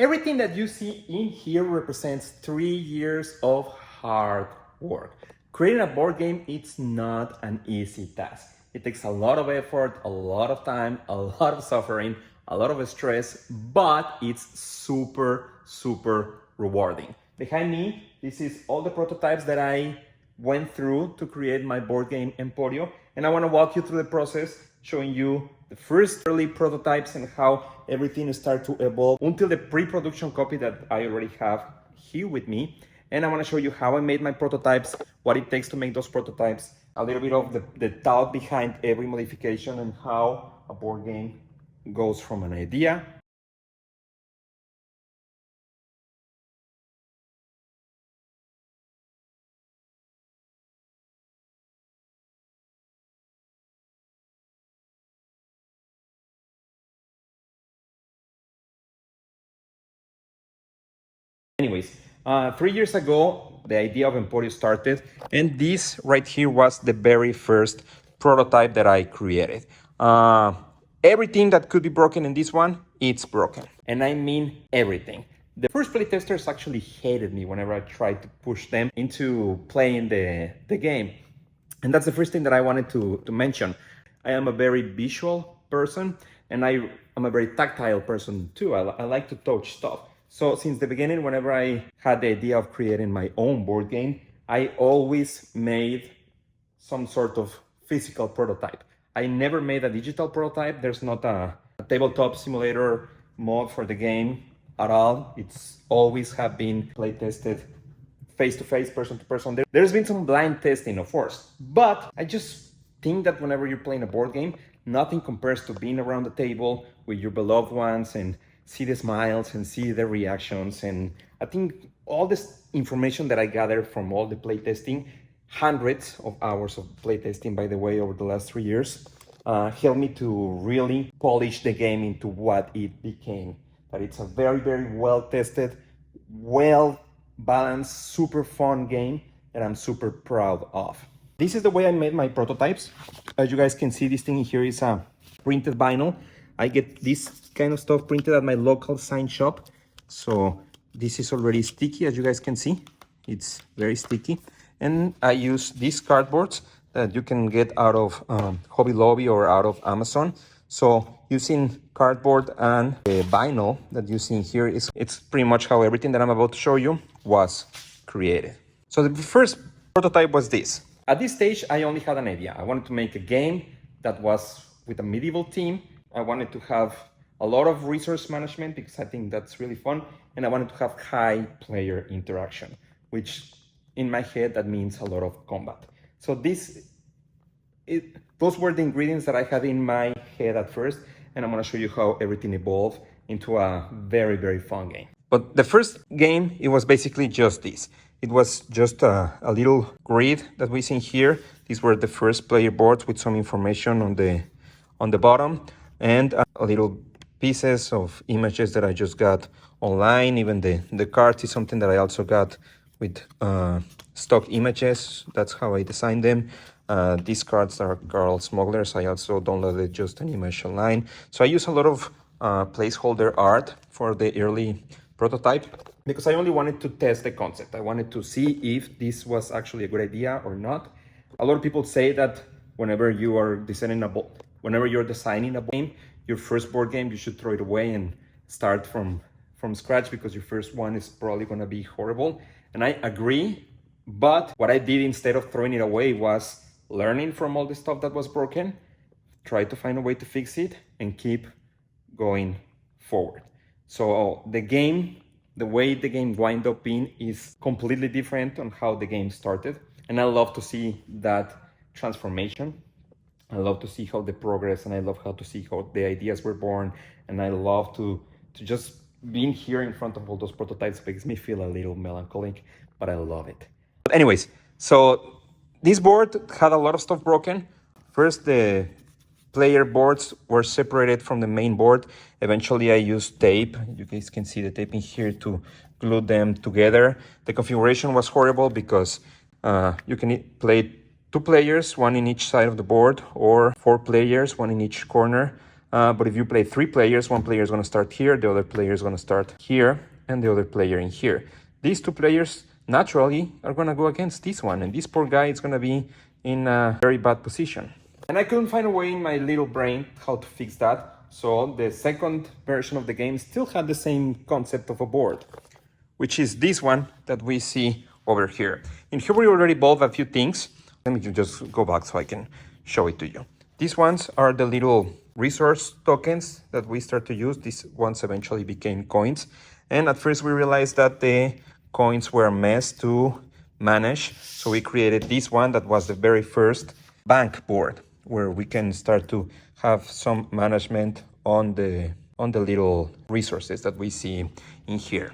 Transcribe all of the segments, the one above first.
Everything that you see in here represents 3 years of hard work. Creating a board game, it's not an easy task. It takes a lot of effort, a lot of time, a lot of suffering, a lot of stress, but it's super, super rewarding. Behind me, this is all the prototypes that I went through to create my board game Emporio, and I want to walk you through the process, showing you the first early prototypes and how everything started to evolve until the pre-production copy that I already have here with me. And I want to show you how I made my prototypes, what it takes to make those prototypes, a little bit of the thought behind every modification, and how a board game goes from an idea Anyways, 3 years ago, the idea of Emporio started, and this right here was the very first prototype that I created. Everything that could be broken in this one, it's broken. And I mean everything. The first playtesters actually hated me whenever I tried to push them into playing the game. And that's the first thing that I wanted to mention. I am a very visual person, and I am a very tactile person too. I like to touch stuff. So since the beginning, whenever I had the idea of creating my own board game, I always made some sort of physical prototype. I never made a digital prototype. There's not a tabletop simulator mode for the game at all. It's always have been play tested face-to-face, person-to-person. There's been some blind testing, of course, but I just think that whenever you're playing a board game, nothing compares to being around the table with your beloved ones and see the smiles and see the reactions. And I think all this information that I gathered from all the playtesting, hundreds of hours of playtesting, by the way, over the last 3 years, helped me to really polish the game into what it became. That it's a very, very well-tested, well-balanced, super fun game that I'm super proud of. This is the way I made my prototypes. As you guys can see, this thing here is a printed vinyl. I get this kind of stuff printed at my local sign shop. So this is already sticky, as you guys can see. It's very sticky. And I use these cardboards that you can get out of Hobby Lobby or out of Amazon. So using cardboard and the vinyl that you see here, it's pretty much how everything that I'm about to show you was created. So the first prototype was this. At this stage, I only had an idea. I wanted to make a game that was with a medieval theme. I wanted to have a lot of resource management because I think that's really fun. And I wanted to have high player interaction, which in my head, that means a lot of combat. So those were the ingredients that I had in my head at first. And I'm going to show you how everything evolved into a very, very fun game. But the first game, it was basically just this. It was just a little grid that we see here. These were the first player boards with some information on the bottom, and a little pieces of images that I just got online. Even the cards is something that I also got with stock images. That's how I designed them. These cards are Carl Smugglers. I also downloaded just an image online. So I use a lot of placeholder art for the early prototype because I only wanted to test the concept. I wanted to see if this was actually a good idea or not. A lot of people say that whenever you're designing a game, your first board game, you should throw it away and start from scratch because your first one is probably going to be horrible. And I agree, but what I did instead of throwing it away was learning from all the stuff that was broken, try to find a way to fix it, and keep going forward. So the way the game wind up being is completely different on how the game started. And I love to see that transformation. I love to see how the progress, and I love how to see how the ideas were born. And I love to just being here in front of all those prototypes makes me feel a little melancholic, but I love it. But anyways, so this board had a lot of stuff broken. First, the player boards were separated from the main board. Eventually, I used tape. You guys can see the tape in here to glue them together. The configuration was horrible because you can play 2 players, 1 in each side of the board, or 4 players, 1 in each corner. But if you play 3 players, one player is going to start here, the other player is going to start here, and the other player in here. These 2 players naturally are going to go against this one, and this poor guy is going to be in a very bad position. And I couldn't find a way in my little brain how to fix that. So the second version of the game still had the same concept of a board, which is this one that we see over here. In here we already evolved a few things. Let me just go back so I can show it to you. These ones are the little resource tokens that we start to use. These ones eventually became coins. And at first we realized that the coins were a mess to manage. So we created this one that was the very first bank board, where we can start to have some management on the little resources that we see in here.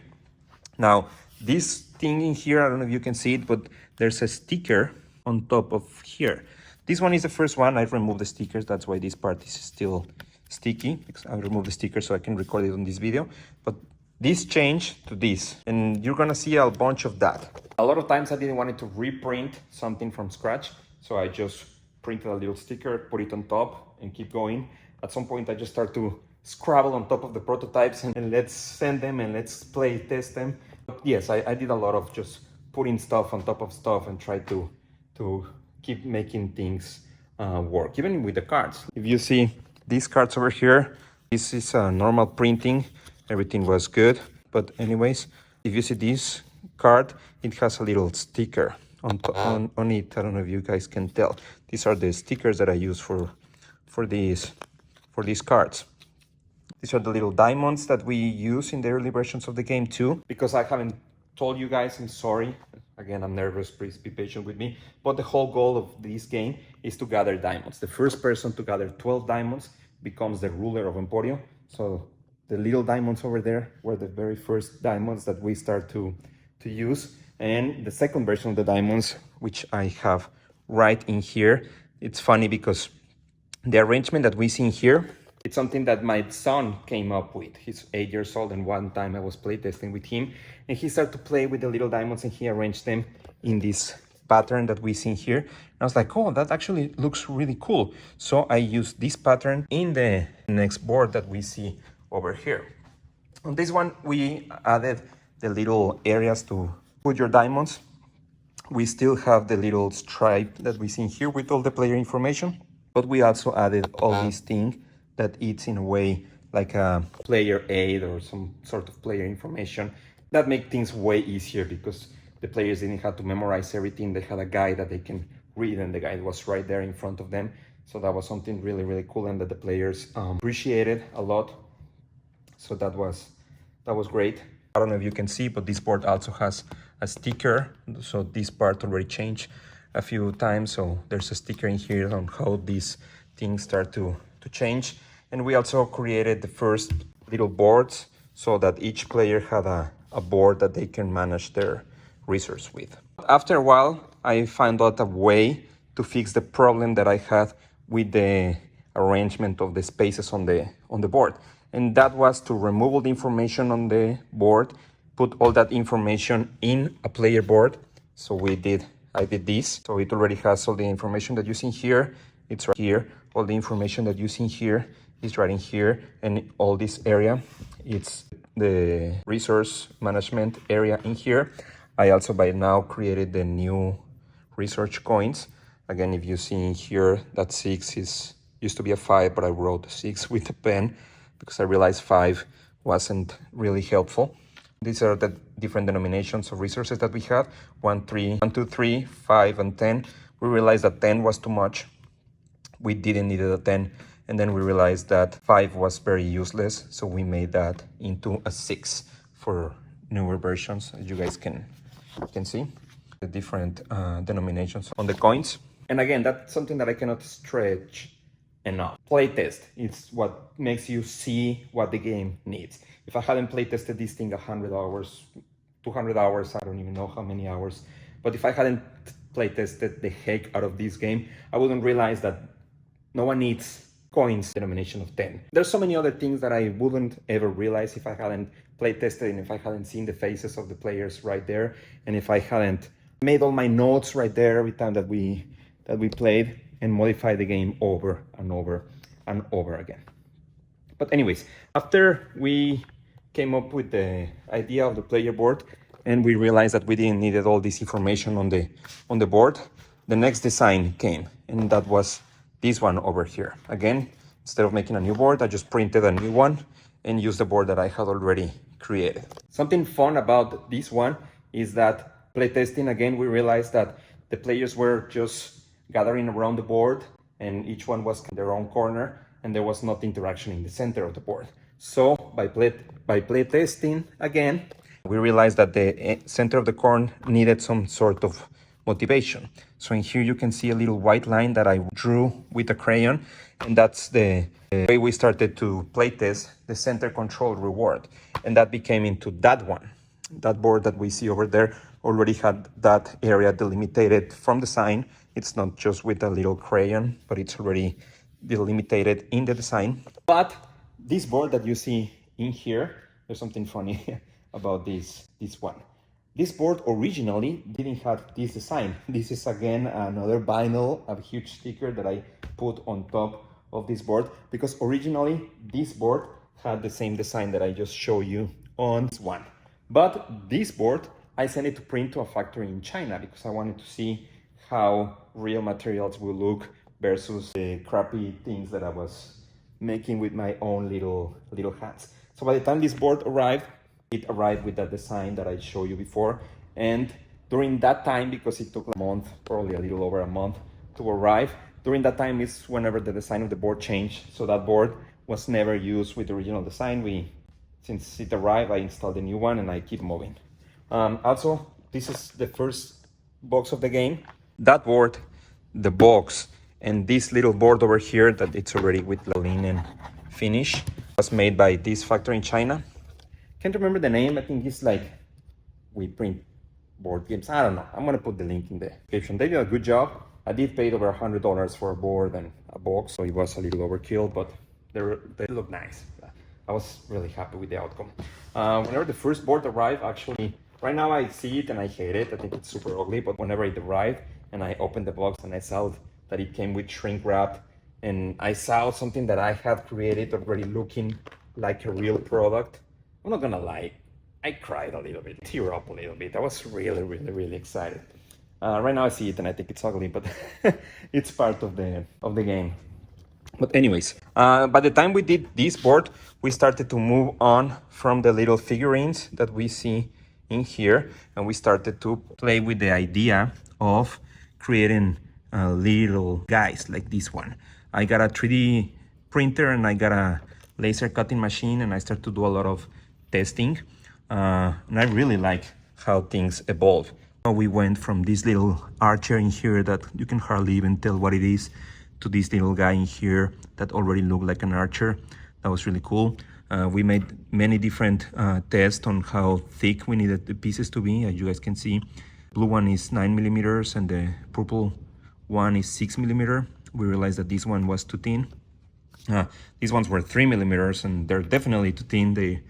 Now, this thing in here, I don't know if you can see it, but there's a sticker on top of here. This one is the first one. I removed the stickers. That's why this part is still sticky, because I removed the sticker so I can record it on this video. But this changed to this, and you're gonna see a bunch of that. A lot of times I didn't want it to reprint something from scratch, so I just printed a little sticker, put it on top, and keep going. At some point, I just start to scrabble on top of the prototypes and let's send them and let's play test them. But yes, I did a lot of just putting stuff on top of stuff and try to keep making things work, even with the cards. If you see these cards over here, this is a normal printing. Everything was good. But anyways, if you see this card, it has a little sticker on it. I don't know if you guys can tell. These are the stickers that I use for these cards. These are the little diamonds that we use in the early versions of the game too. Because I haven't told you guys, I'm sorry. Again, I'm nervous, please be patient with me. But the whole goal of this game is to gather diamonds. The first person to gather 12 diamonds becomes the ruler of Emporio. So the little diamonds over there were the very first diamonds that we start to use. And the second version of the diamonds, which I have right in here, it's funny because the arrangement that we see in here, it's something that my son came up with. He's 8 years old, and one time I was playtesting with him, and he started to play with the little diamonds, and he arranged them in this pattern that we see here. And I was like, oh, that actually looks really cool. So I used this pattern in the next board that we see over here. On this one, we added the little areas to put your diamonds. We still have the little stripe that we see here with all the player information, but we also added all these things that it's in a way like a player aid or some sort of player information that make things way easier, because the players didn't have to memorize everything. They had a guide that they can read, and the guide was right there in front of them. So that was something really, really cool, and that the players appreciated a lot. So that was great. I don't know if you can see, but this board also has a sticker. So this part already changed a few times. So there's a sticker in here on how these things start to change. And we also created the first little boards so that each player had a board that they can manage their resource with. After a while, I found out a way to fix the problem that I had with the arrangement of the spaces on the board. And that was to remove all the information on the board, put all that information in a player board. So I did this. So it already has all the information that you see here. It's right here. All the information that you see here is right in here. And all this area, it's the resource management area in here. I also by now created the new research coins. Again, if you see in here, that 6 used to be a 5, but I wrote 6 with a pen because I realized 5 wasn't really helpful. These are the different denominations of resources that we have. 1, 2, 3, 5, and 10. We realized that 10 was too much. We didn't need a 10. And then we realized that 5 was very useless. So we made that into a 6 for newer versions, as you guys can see. The different denominations on the coins. And again, that's something that I cannot stretch enough. Playtest, it's what makes you see what the game needs. If I hadn't playtested this thing 100 hours, 200 hours, I don't even know how many hours, but if I hadn't playtested the heck out of this game, I wouldn't realize that no one needs coins denomination of 10. There's so many other things that I wouldn't ever realize if I hadn't playtested, and if I hadn't seen the faces of the players right there, and if I hadn't made all my notes right there every time that we played and modified the game over and over and over again. But anyways, after we came up with the idea of the player board and we realized that we didn't needed all this information on the board, the next design came, and that was this one over here. Again, instead of making a new board, I just printed a new one and used the board that I had already created. Something fun about this one is that playtesting, again, we realized that the players were just gathering around the board and each one was in their own corner and there was not interaction in the center of the board. So by play testing again, we realized that the center of the corn needed some sort of motivation. So in here you can see a little white line that I drew with a crayon, and that's the way we started to play test the center control reward, and that became into that one. That board that we see over there already had that area delimited from the sign. It's not just with a little crayon, but it's already delimited in the design. But this board that you see in here, there's something funny about this one. This board originally didn't have this design. This is again another vinyl, a huge sticker that I put on top of this board, because originally this board had the same design that I just showed you on this one. But this board, I sent it to print to a factory in China because I wanted to see how real materials will look versus the crappy things that I was making with my own little hands. So by the time this board arrived, it arrived with that design that I showed you before. And during that time, because it took a month, probably a little over a month to arrive, during that time is whenever the design of the board changed. So that board was never used with the original design. Since it arrived, I installed a new one and I keep moving. Also, this is the first box of the game. That board, the box, and this little board over here that it's already with the linen finish was made by this factory in China. Can't remember the name. I think it's like we print board games. I don't know. I'm gonna put the link in the description. They did a good job. I did pay over $100 for a board and a box, so it was a little overkill, but they look nice. I was really happy with the outcome. Whenever the first board arrived, actually, right now I see it and I hate it. I think it's super ugly, but whenever it arrived and I opened the box and I saw that it came with shrink wrap, and I saw something that I had created already looking like a real product, I'm not gonna lie, I cried a little bit, tear up a little bit. I was really excited. Right now I see it and I think it's ugly, but it's part of the game. But anyways, by the time we did this board, we started to move on from the little figurines that we see in here, and we started to play with the idea of creating little guys like this one. I got a 3D printer and I got a laser cutting machine, and I started to do a lot of testing, and I really like how things evolve. We went from this little archer in here that you can hardly even tell what it is, to this little guy in here that already looked like an archer. That was really cool. We made many different tests on how thick we needed the pieces to be. As you guys can see, blue one is 9mm and the purple one is 6mm. We realized that this one was too thin. These ones were 3mm and they're definitely too thin. They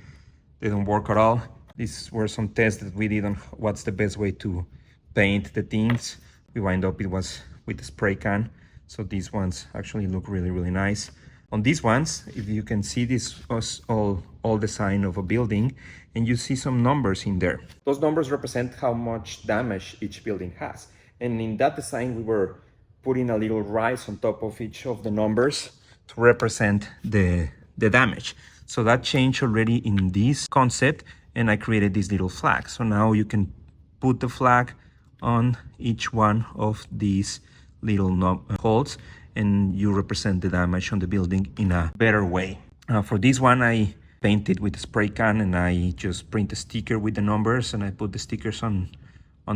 don't work at all. These were some tests that we did on what's the best way to paint the things. We wind up, it was with the spray can. So these ones actually look really nice. On these ones, if you can see, this was all design of a building, and you see some numbers in there. Those numbers represent how much damage each building has. And in that design, we were putting a little rise on top of each of the numbers to represent the damage. So that changed already in this concept, and I created this little flag. So now you can put the flag on each one of these little holes, and you represent the damage on the building in a better way. For this one, I painted with a spray can, and I just print a sticker with the numbers, and I put the stickers on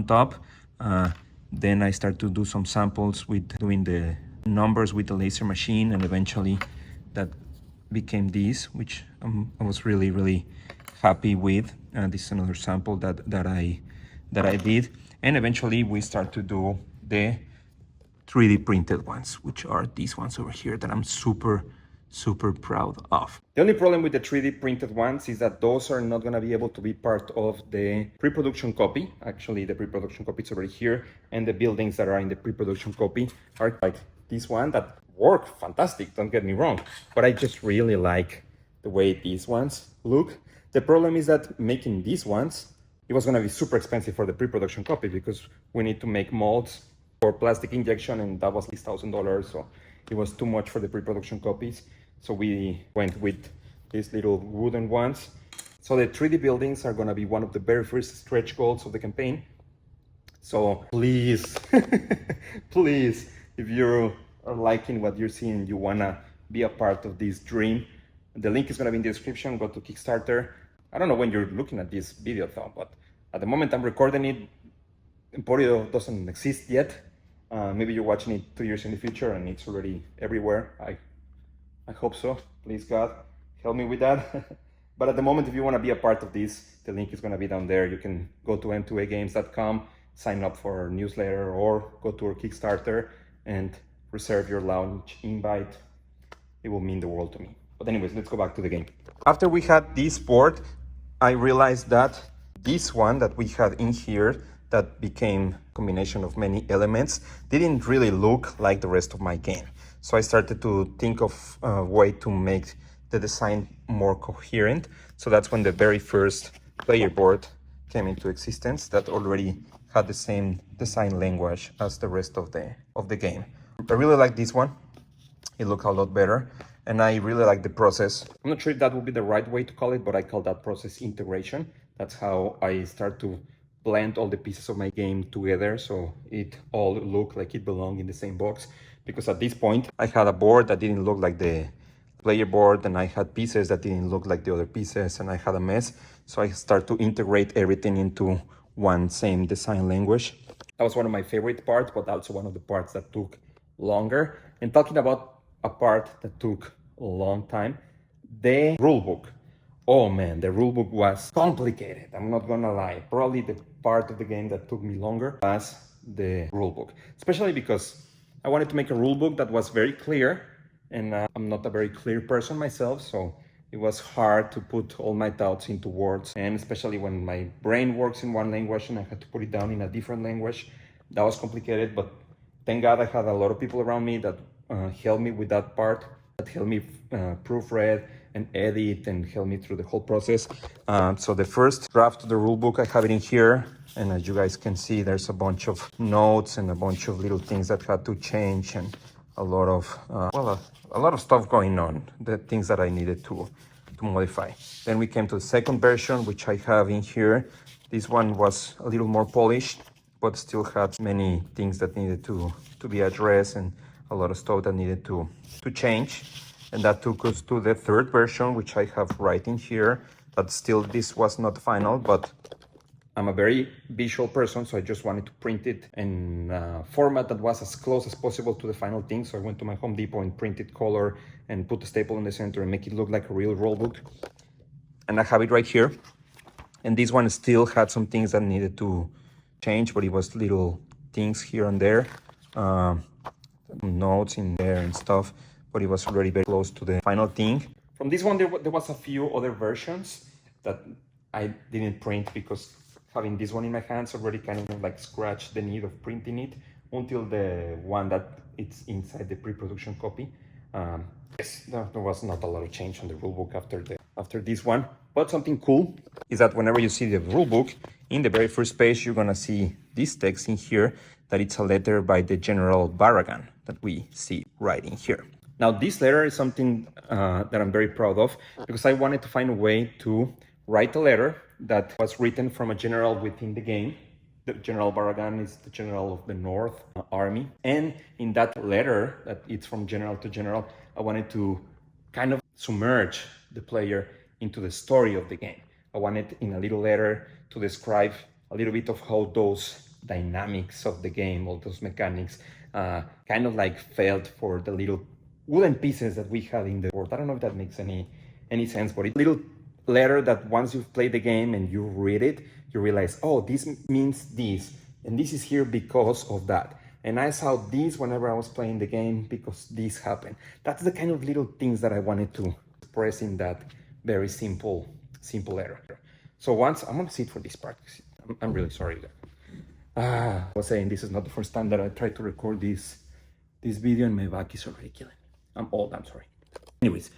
top. Then I start to do some samples with doing the numbers with the laser machine, and eventually that became this, which I was really happy with. This is another sample that I did, and eventually we start to do the 3D printed ones, which are these ones over here that I'm super proud of. The only problem with the 3D printed ones is that those are not going to be able to be part of the pre-production copy. Actually, the pre-production copy is over here, and the buildings that are in the pre-production copy are like this one that work fantastic, don't get me wrong, but I just really like the way these ones look. The problem is that making these ones, it was gonna be super expensive for the pre-production copy because we need to make molds for plastic injection, and that was at least $1,000, so it was too much for the pre-production copies. So we went with these little wooden ones. So the 3D buildings are gonna be one of the very first stretch goals of the campaign. So please, please, if you are liking what you're seeing, you wanna be a part of this dream, the link is gonna be in the description. Go to Kickstarter. I don't know when you're looking at this video though, but at the moment I'm recording it, Emporio doesn't exist yet. Maybe you're watching it 2 years in the future and it's already everywhere. I hope so. Please God, help me with that. But at the moment, if you want to be a part of this, the link is going to be down there. You can go to m2agames.com, sign up for our newsletter, or go to our Kickstarter and reserve your launch invite. It will mean the world to me. But anyways, let's go back to the game. After we had this board, I realized that this one that we had in here that became a combination of many elements didn't really look like the rest of my game. So I started to think of a way to make the design more coherent. So that's when the very first player board came into existence that already had the same design language as the rest of the game. I really like this one. It looked a lot better. And I really like the process. I'm not sure if that would be the right way to call it, but I call that process integration. That's how I start to blend all the pieces of my game together so it all look like it belonged in the same box. Because at this point, I had a board that didn't look like the player board, and I had pieces that didn't look like the other pieces, and I had a mess. So I start to integrate everything into one same design language. That was one of my favorite parts, but also one of the parts that took longer. And talking about a part that took a long time, the rulebook. Oh man, the rulebook was complicated. I'm not gonna lie. Probably the part of the game that took me longer was the rulebook, especially because I wanted to make a rulebook that was very clear, and I'm not a very clear person myself, so it was hard to put all my thoughts into words, and especially when my brain works in one language and I had to put it down in a different language, that was complicated. But thank God I had a lot of people around me that helped me with that part, that helped me proofread and edit and helped me through the whole process. So the first draft of the rulebook, I have it in here, and as you guys can see, there's a bunch of notes and a bunch of little things that had to change, and a lot of a lot of stuff going on, the things that I needed to modify. Then we came to the second version, which I have in here. This one was a little more polished, but still had many things that needed to be addressed and a lot of stuff that needed to change. And that took us to the third version, which I have right in here. But still, this was not final, but I'm a very visual person, so I just wanted to print it in a format that was as close as possible to the final thing. So I went to my Home Depot and printed color and put the staple in the center and make it look like a real rulebook. And I have it right here. And this one still had some things that needed to change, but it was little things here and there, notes in there and stuff, but it was already very close to the final thing. From this one, there was a few other versions that I didn't print because having this one in my hands already kind of like scratched the need of printing it until the one that it's inside the pre-production copy. Yes, there was not a lot of change on the rulebook after this one. But something cool is that whenever you see the rulebook, in the very first page, you're gonna see this text in here, that it's a letter by the General Barragan that we see right in here. Now, this letter is something that I'm very proud of because I wanted to find a way to write a letter that was written from a general within the game. The General Barragan is the general of the North Army. And in that letter, that it's from general to general, I wanted to kind of submerge the player into the story of the game. I wanted in a little letter to describe a little bit of how those dynamics of the game, all those mechanics, kind of like felt for the little wooden pieces that we had in the board. I don't know if that makes any sense, but it's a little letter that once you've played the game and you read it, you realize, oh, this means this, and this is here because of that. And I saw this whenever I was playing the game because this happened. That's the kind of little things that I wanted to express in that very simple letter. So once, I'm gonna sit for this part. I'm really sorry. I was saying this is not the first time that I tried to record this video and my back is already killing me. I'm old, I'm sorry. Anyways,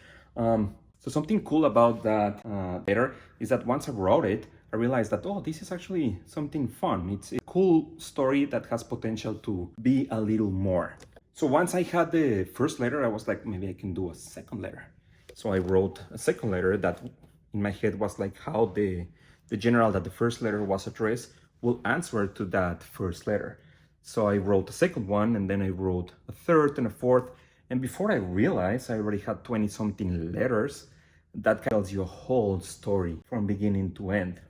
So something cool about that letter is that once I wrote it, I realized that, oh, this is actually something fun. It's a cool story that has potential to be a little more. So once I had the first letter, I was like, maybe I can do a second letter. So I wrote a second letter that in my head was like how the general that the first letter was addressed will answer to that first letter. So I wrote a second one, and then I wrote a third and a fourth. And before I realized, I already had 20 something letters. That tells you a whole story from beginning to end.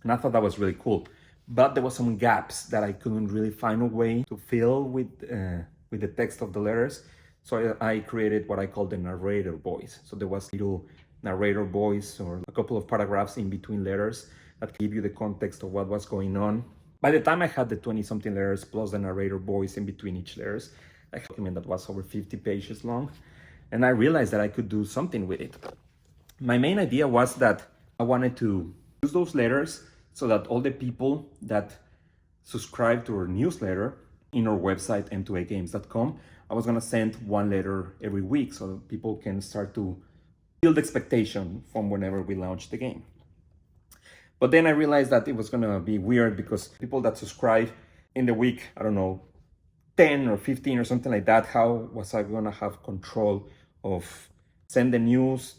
And I thought that was really cool. But there was some gaps that I couldn't really find a way to fill with the text of the letters. So I created what I call the narrator voice. So there was little narrator voice or a couple of paragraphs in between letters that give you the context of what was going on. By the time I had the 20 something letters plus the narrator voice in between each letters, I had a document that was over 50 pages long. And I realized that I could do something with it. My main idea was that I wanted to use those letters so that all the people that subscribe to our newsletter in our website, m2agames.com, I was going to send one letter every week so that people can start to build expectation from whenever we launch the game. But then I realized that it was going to be weird because people that subscribe in the week, I don't know, 10 or 15 or something like that, how was I going to have control of send the news?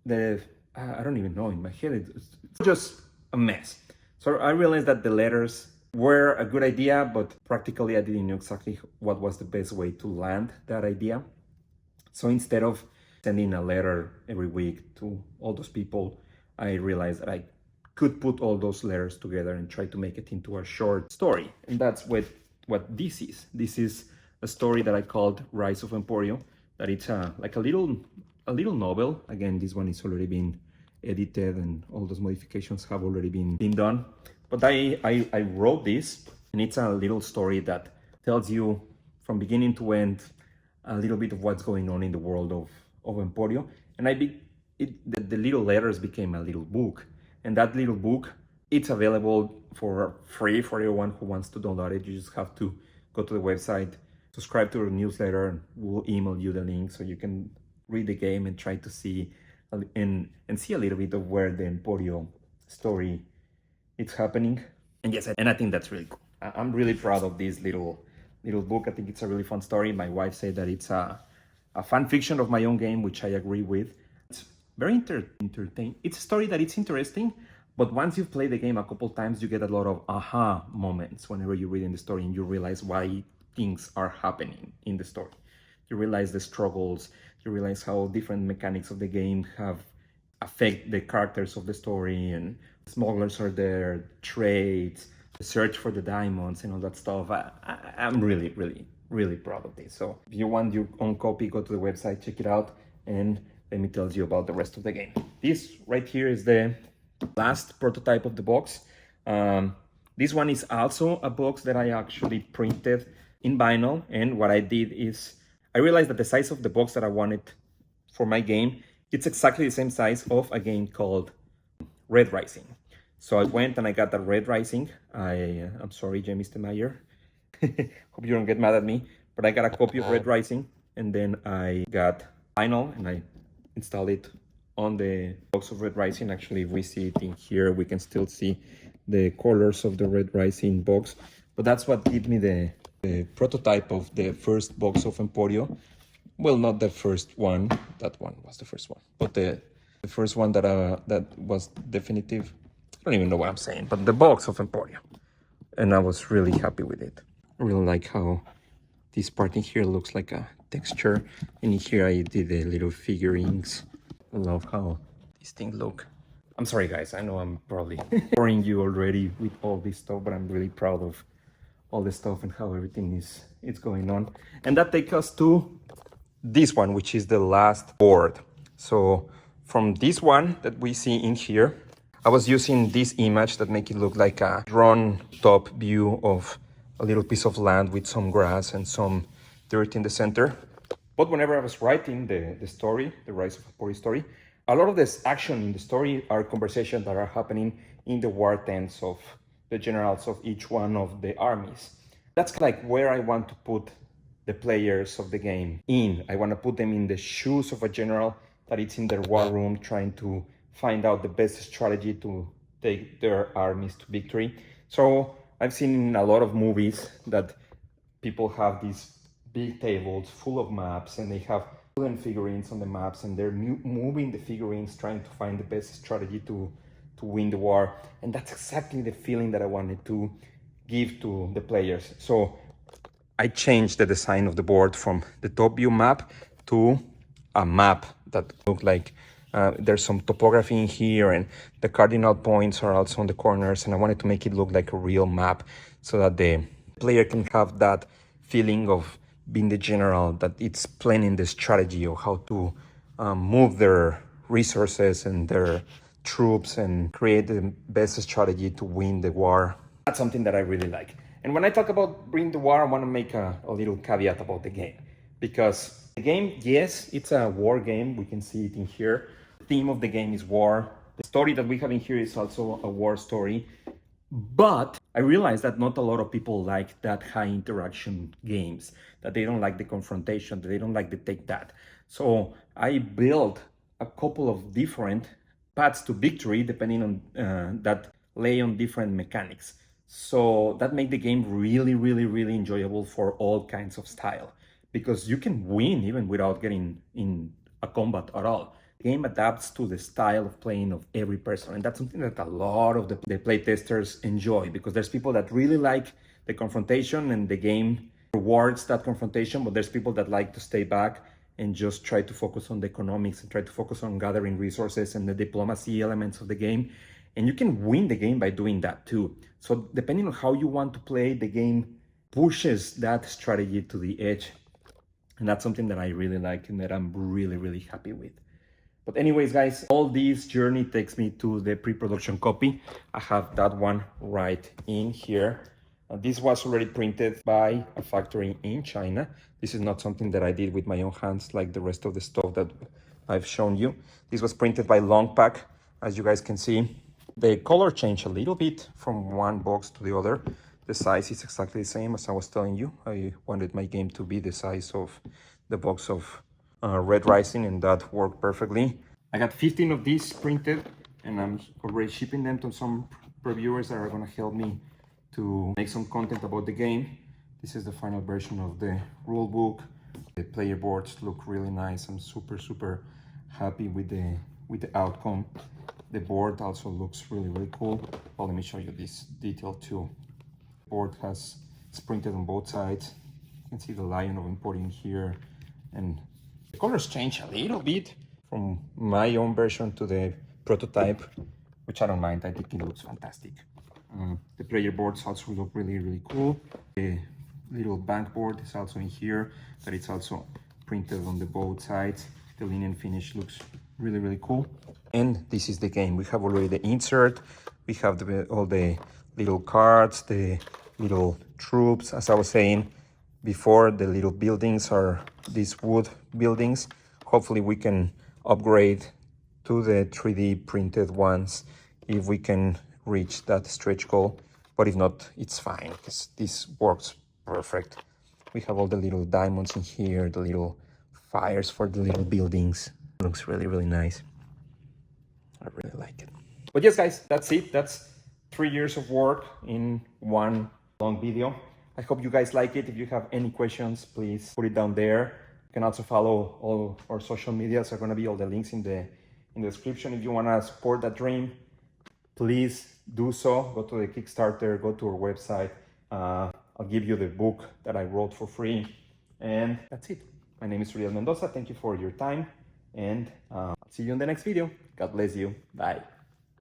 I don't even know, in my head, it's just a mess. So I realized that the letters were a good idea, but practically I didn't know exactly what was the best way to land that idea. So instead of sending a letter every week to all those people, I realized that I could put all those letters together and try to make it into a short story. And that's what this is. This is a story that I called Rise of Emporio, that it's like a little novel. Again, this one is already been edited and all those modifications have already been done. But I wrote this, and it's a little story that tells you from beginning to end a little bit of what's going on in the world of Emporio. And the little letters became a little book. And that little book, it's available for free for everyone who wants to download it. You just have to go to the website, subscribe to our newsletter, and we'll email you the link so you can read the game and try to see and see a little bit of where the Emporio story is happening. And yes, and I think that's really cool. I'm really proud of this little book. I think it's a really fun story. My wife said that it's a fan fiction of my own game, which I agree with. It's very entertaining. It's a story that it's interesting, but once you've played the game a couple times, you get a lot of aha moments whenever you're reading the story and you realize why things are happening in the story. You realize the struggles, you realize how different mechanics of the game have affect the characters of the story, and smugglers are there, trades, the search for the diamonds and all that stuff. I'm really, really, really proud of this. So if you want your own copy, go to the website, check it out, and let me tell you about the rest of the game. This right here is the last prototype of the box. This one is also a box that I actually printed in vinyl, and what I did is I realized that the size of the box that I wanted for my game, it's exactly the same size of a game called Red Rising. So I went and I got the Red Rising. I'm sorry, Jamie Stemeyer. Hope you don't get mad at me, but I got a copy of Red Rising, and then I got vinyl and I installed it on the box of Red Rising. Actually, if we see it in here, we can still see the colors of the Red Rising box. But that's what gave me the prototype of the first box of Emporio. Well, not the first one. That one was the first one, but the first one that was definitive. I don't even know what I'm saying, but the box of Emporio, and I was really happy with it. I really like how this part in here looks like a texture, and in here I did the little figurines. I love how these things look. I'm sorry, guys. I know I'm probably boring you already with all this stuff, but I'm really proud of all this stuff and how everything is going on. And that takes us to this one, which is the last board. So from this one that we see in here, I was using this image that make it look like a drawn top view of a little piece of land with some grass and some dirt in the center. But whenever I was writing the story, the Rise of Emporio story, a lot of this action in the story are conversations that are happening in the war tents of the generals of each one of the armies. That's like where I want to put the players of the game in. I want to put them in the shoes of a general that it's in their war room trying to find out the best strategy to take their armies to victory. So I've seen in a lot of movies that people have these big tables full of maps, and they have wooden figurines on the maps, and they're moving the figurines trying to find the best strategy to win the war. And that's exactly the feeling that I wanted to give to the players. So I changed the design of the board from the top view map to a map that looked like there's some topography in here, and the cardinal points are also on the corners, and I wanted to make it look like a real map so that the player can have that feeling of being the general, that it's planning the strategy of how to move their resources and their troops and create the best strategy to win the war. That's something that I really like. And when I talk about Bring the War, I want to make a little caveat about the game. Because the game, yes, it's a war game. We can see it in here. The theme of the game is war. The story that we have in here is also a war story. But I realized that not a lot of people like that high interaction games, that they don't like the confrontation, that they don't like the take that. So I built a couple of different paths to victory depending on that lay on different mechanics. So that make the game really, really, really enjoyable for all kinds of style, because you can win even without getting in a combat at all. The game adapts to the style of playing of every person, and that's something that a lot of the playtesters enjoy, because there's people that really like the confrontation and the game rewards that confrontation, but there's people that like to stay back and just try to focus on the economics and try to focus on gathering resources and the diplomacy elements of the game. And you can win the game by doing that too. So depending on how you want to play, the game pushes that strategy to the edge. And that's something that I really like and that I'm really, really happy with. But anyways, guys, all this journey takes me to the pre-production copy. I have that one right in here. This was already printed by a factory in China. This is not something that I did with my own hands like the rest of the stuff that I've shown you. This was printed by Longpack, as you guys can see. The color changed a little bit from one box to the other. The size is exactly the same as I was telling you. I wanted my game to be the size of the box of Red Rising, and that worked perfectly. I got 15 of these printed, and I'm already shipping them to some reviewers that are going to help me to make some content about the game. This is the final version of the rule book. The player boards look really nice. I'm super, super happy with the outcome. The board also looks really, really cool. Well, let me show you this detail too. The board it's printed on both sides. You can see the lion of Emporio here, and the colors change a little bit from my own version to the prototype, which I don't mind. I think it looks fantastic. The player boards also look really, really cool. The little bank board is also in here, but it's also printed on the both sides. The linen finish looks really, really cool. And this is the game. We have already the insert. We have all the little cards, the little troops. As I was saying before, the little buildings are these wood buildings. Hopefully we can upgrade to the 3D printed ones if we can reach that stretch goal. But if not, it's fine, because this works perfect. We have all the little diamonds in here, the little fires for the little buildings. It looks really, really nice. I really like it. But yes, guys, that's it. That's 3 years of work in one long video. I hope you guys like it. If you have any questions, please put it down there. You can also follow all our social medias. Are going to be all the links in the description. If you want to support that dream, please do so. Go to the Kickstarter, go to our website. I'll give you the book that I wrote for free. And that's it. My name is Uriel Mendoza. Thank you for your time. And I'll see you in the next video. God bless you. Bye.